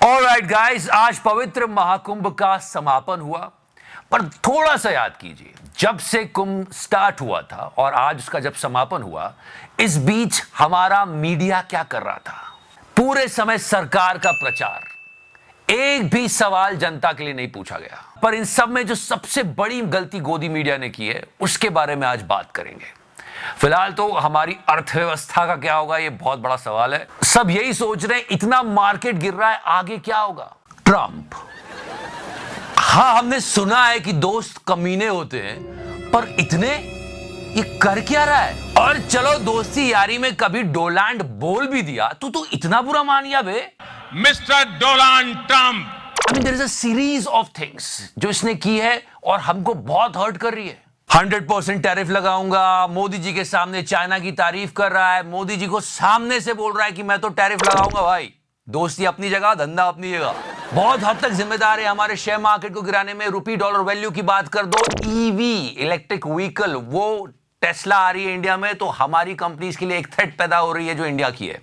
Alright guys, आज पवित्र महाकुंभ का समापन हुआ, पर थोड़ा सा याद कीजिए, जब से कुंभ स्टार्ट हुआ था और आज उसका जब समापन हुआ, इस बीच हमारा मीडिया क्या कर रहा था? पूरे समय सरकार का प्रचार, एक भी सवाल जनता के लिए नहीं पूछा गया। पर इन सब में जो सबसे बड़ी गलती गोदी मीडिया ने की है, उसके बारे में आज बात करेंगे। फिलहाल तो हमारी अर्थव्यवस्था का क्या होगा, ये बहुत बड़ा सवाल है। सब यही सोच रहे हैं, इतना मार्केट गिर रहा है, आगे क्या होगा? ट्रंप, हाँ हमने सुना है कि दोस्त कमीने होते हैं, पर इतने, ये कर क्या रहा है? और चलो दोस्ती यारी में कभी डोनाल्ड बोल भी दिया तो इतना बुरा मान गया बे? Mister Donald Trump, I mean, there is a series of things जो इसने की है और हमको बहुत हर्ट कर रही है। 100% टैरिफ लगाऊंगा, मोदी जी के सामने चाइना की तारीफ कर रहा है, मोदी जी को सामने से बोल रहा है कि मैं तो टैरिफ लगाऊंगा। भाई, दोस्ती अपनी जगह, धंधा अपनी जगह। बहुत हद तक जिम्मेदार है हमारे शेयर मार्केट को गिराने में। रुपी डॉलर वैल्यू की बात कर दो, ईवी इलेक्ट्रिक व्हीकल, वो टेस्ला आ रही है इंडिया में, तो हमारी कंपनीज के लिए एक थ्रेट पैदा हो रही है जो इंडिया की है।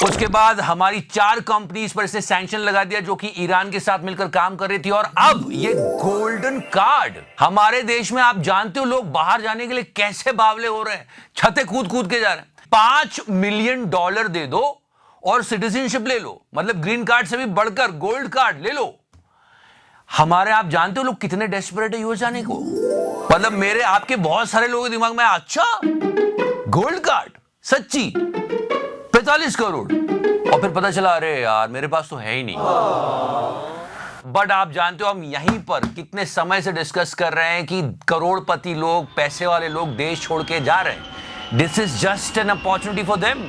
उसके बाद हमारी 4 कंपनीज पर इसने सैंक्शन लगा दिया जो कि ईरान के साथ मिलकर काम कर रही थी। और अब ये गोल्डन कार्ड हमारे देश में, आप जानते हो लोग बाहर जाने के लिए कैसे बावले हो रहे हैं, छते कूद कूद के जा रहे हैं। $5 मिलियन दे दो और सिटीजनशिप ले लो, मतलब ग्रीन कार्ड से भी बढ़कर गोल्ड कार्ड ले लो। हमारे, आप जानते हो लोग कितने डेस्परेट है यूएस जाने को। मतलब मेरे आपके बहुत सारे लोगों के दिमाग में, अच्छा गोल्ड कार्ड सच्ची 45 करोड़, और फिर पता चला अरे यार मेरे पास तो है ही नहीं। बट आप जानते हो हम यहीं पर कितने समय से डिस्कस कर रहे हैं कि करोड़पति लोग, पैसे वाले लोग देश छोड़ के जा रहे हैं। This is just an opportunity for them.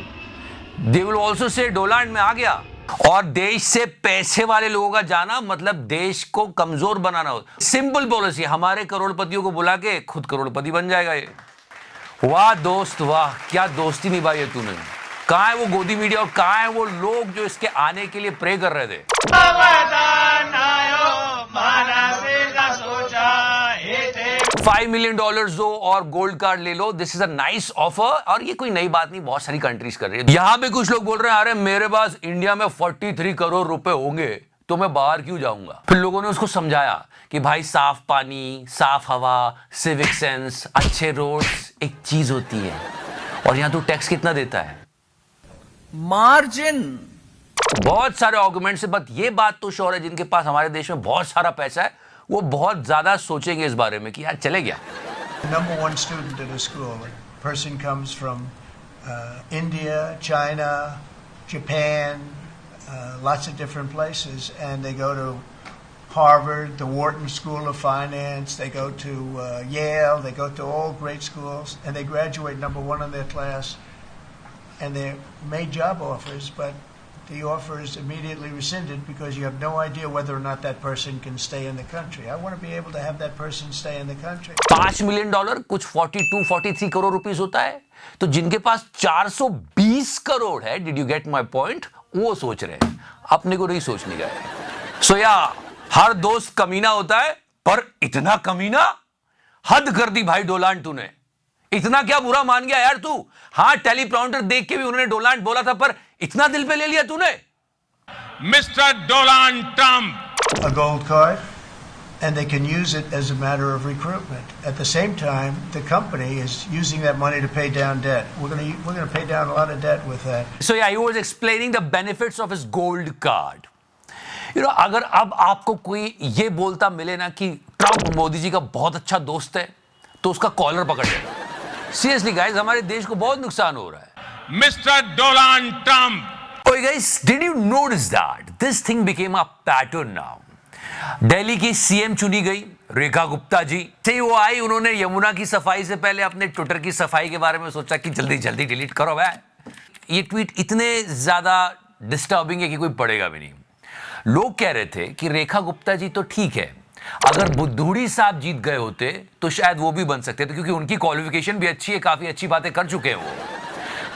They will also say Donald में आ गया। और देश से पैसे वाले लोगों का जाना मतलब देश को कमजोर बनाना हो। सिंपल पॉलिसी, हमारे करोड़पतियों को बुला के खुद करोड़पति बन जाएगा ये। वाह दोस्त वाह, क्या दोस्ती निभाई है तूने। कहां है वो गोदी मीडिया और कहां है वो लोग जो इसके आने के लिए प्रे कर रहे थे? $5 मिलियन दो और गोल्ड कार्ड ले लो। This is a nice offer. और ये कोई नई बात नहीं, बहुत सारी कंट्रीज कर रही है। यहां पे कुछ लोग बोल रहे हैं अरे मेरे पास इंडिया में 43 करोड़ रुपए होंगे तो मैं बाहर क्यों जाऊंगा। फिर लोगों ने उसको समझाया कि भाई साफ पानी, साफ हवा, सिविक सेंस, अच्छे रोड्स एक चीज होती है। और यहां तू टैक्स कितना देता है? मार्जिन। बहुत सारे आर्गुमेंट्स है, बट ये बात तो श्योर है जिनके पास हमारे देश में बहुत सारा पैसा है वो बहुत ज्यादा सोचेंगे इस बारे में कि यार चले गया। Number one student at a school. A person comes from India, China, Japan, lots of different places, and they go to Harvard, the Wharton School of Finance, they go to Yale, they go to all great schools, and they graduate number one in their class, and they're made job offers, but the offer is immediately rescinded because you have no idea whether or not that person can stay in the country. I want to be able to have that person stay in the country. $5 million कुछ 42-43 crore rupees होता है। तो जिनके पास 420 करोड़ है, did you get my point, वो सोच रहे हैं, अपने को नहीं सोचने गए। सो या हर दोस्त कमीना होता है, पर इतना कमीना हद कर दी भाई डोनाल्ड तूने। इतना क्या बुरा मान गया यार तू? हाँ टेलीप्रॉम्प्टर देख के भी उन्होंने डोनाल्ड बोला था, पर इतना दिल पे ले लिया तूने। Mister Donald Trump, A gold card, and they can use it as a matter of recruitment. At the same time, the company is using that money to pay down debt. We're going to pay down a lot of debt with that. So yeah, he was explaining the benefits of his gold card. You know, अगर अब आपको कोई ये बोलता मिले ना कि Trump Modi ji का बहुत अच्छा दोस्त है, तो उसका कॉलर पकड़ लेगा। सीरियसली गाइस, हमारे देश को बहुत नुकसान हो रहा है। मिस्टर डोनाल्ड ट्रंप, ओए guys, did you notice that this thing became a pattern now? Delhi की सीएम चुनी गई रेखा गुप्ता जी। से वो आई, उन्होंने यमुना की सफाई से पहले अपने ट्विटर की सफाई के बारे में सोचा कि जल्दी जल्दी डिलीट करो भाई। ये ट्वीट इतने ज्यादा डिस्टर्बिंग है कि कोई पढ़ेगा भी नहीं। लोग कह रहे थे कि रेखा गुप्ता जी तो ठीक है, अगर बुद्धूड़ी साहब जीत गए होते तो शायद वो भी बन सकते थे, क्योंकि उनकी क्वालिफिकेशन भी अच्छी है, काफी अच्छी बातें कर चुके हैं वो।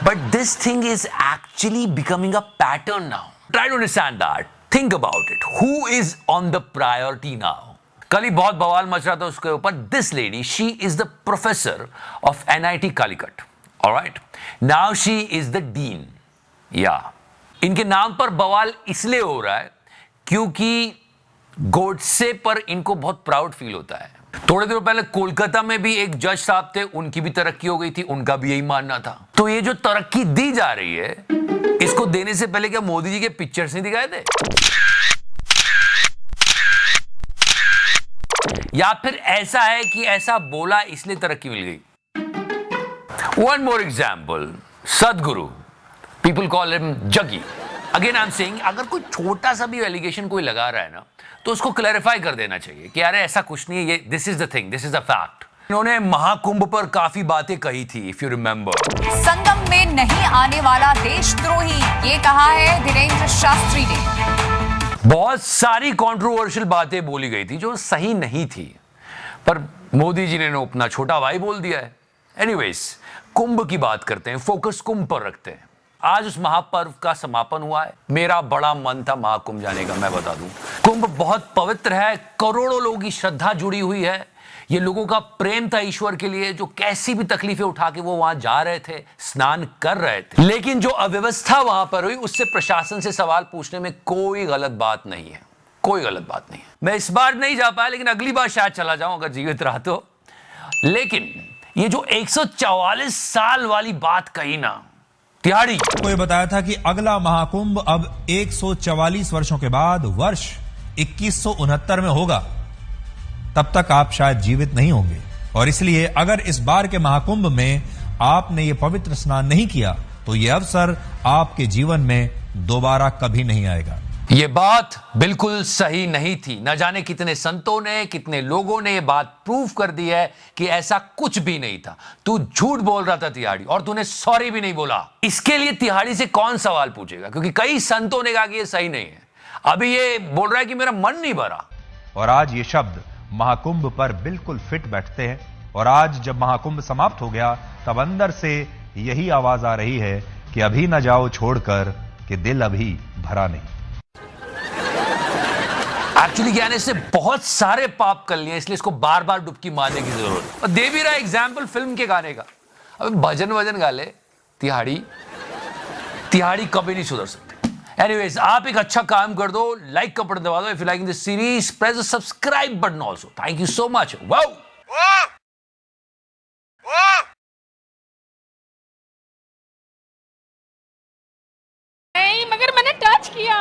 But this thing is actually becoming a pattern now. Try to understand that, think about it, who is on the priority now? कल ही बहुत बवाल मच रहा था उसके ऊपर। This lady, she is the professor of NIT Calicut, alright, now she is the dean. या इनके नाम पर बवाल इसलिए हो रहा है क्योंकि गोडसे पर इनको बहुत प्राउड फील होता है। थोड़े दिनों पहले कोलकाता में भी एक जज साहब थे, उनकी भी तरक्की हो गई थी, उनका भी यही मानना था। तो ये जो तरक्की दी जा रही है, इसको देने से पहले क्या मोदी जी के पिक्चर्स नहीं दिखाए थे? या फिर ऐसा है कि ऐसा बोला इसलिए तरक्की मिल गई? वन मोर एग्जाम्पल, सदगुरु, पीपल कॉल हिम जगी। अगेन आई एम सेइंग, अगर कोई छोटा सा भी एलिगेशन कोई लगा रहा है ना, तो उसको क्लैरिफाई कर देना चाहिए कि अरे ऐसा कुछ नहीं है, ये this is the thing, this is the fact. इन्होंने महाकुंभ पर काफी बातें कही थी, इफ यू रिमेंबर। संगम में नहीं आने वाला देशद्रोही, ये कहा है धीरेन्द्र शास्त्री ने। बहुत सारी कंट्रोवर्शियल बातें बोली गई थी जो सही नहीं थी, पर मोदी जी ने अपना छोटा भाई बोल दिया है। एनीवेज, कुंभ की बात करते हैं, फोकस कुंभ पर रखते हैं। आज उस महापर्व का समापन हुआ है। मेरा बड़ा मन था महाकुंभ जाने का, मैं बता दूं। कुंभ बहुत पवित्र है, करोड़ों लोगों की श्रद्धा जुड़ी हुई है। ये लोगों का प्रेम था ईश्वर के लिए, जो कैसी भी तकलीफें उठा के वो वहां जा रहे थे, स्नान कर रहे थे। लेकिन जो अव्यवस्था वहां पर हुई, उससे प्रशासन से सवाल पूछने में कोई गलत बात नहीं है, कोई गलत बात नहीं है। मैं इस बार नहीं जा पाया, लेकिन अगली बार शायद चला जाऊं अगर जीवित रहा तो। लेकिन ये जो 144 साल वाली बात कही ना तिहाड़ी को ये बताया था कि अगला महाकुंभ अब 144 वर्षों के बाद वर्ष 2169 में होगा। तब तक आप शायद जीवित नहीं होंगे, और इसलिए अगर इस बार के महाकुंभ में आपने ये पवित्र स्नान नहीं किया, तो ये अवसर आपके जीवन में दोबारा कभी नहीं आएगा। ये बात बिल्कुल सही नहीं थी। न जाने कितने संतों ने, कितने लोगों ने ये बात प्रूव कर दी है कि ऐसा कुछ भी नहीं था। तू झूठ बोल रहा था तिहाड़ी, और तूने सॉरी भी नहीं बोला। इसके लिए तिहाड़ी से कौन सवाल पूछेगा, क्योंकि कई संतों ने कहा कि ये सही नहीं है। अभी ये बोल रहा है कि मेरा मन नहीं भरा। और आज ये शब्द महाकुंभ पर बिल्कुल फिट बैठते हैं। और आज जब महाकुंभ समाप्त हो गया, तब अंदर से यही आवाज आ रही है कि अभी न जाओ छोड़कर, कि दिल अभी भरा नहीं। एक्चुअली क्या है, इसने बहुत सारे पाप कर लिए, इसलिए इसको बार बार डुबकी मारने की जरूरत। और दे भी रहा एग्जाम्पल फिल्म के गाने का। अब भजन वजन गा ले तिहाड़ी, तिहाड़ी कभी नहीं सुधर सकते। एनीवेज, आप एक अच्छा काम कर दो, लाइक का बटन दबा दो। If you liking this series, press the subscribe button also. Thank you so much. Wow, नहीं, मगर मैंने टच किया।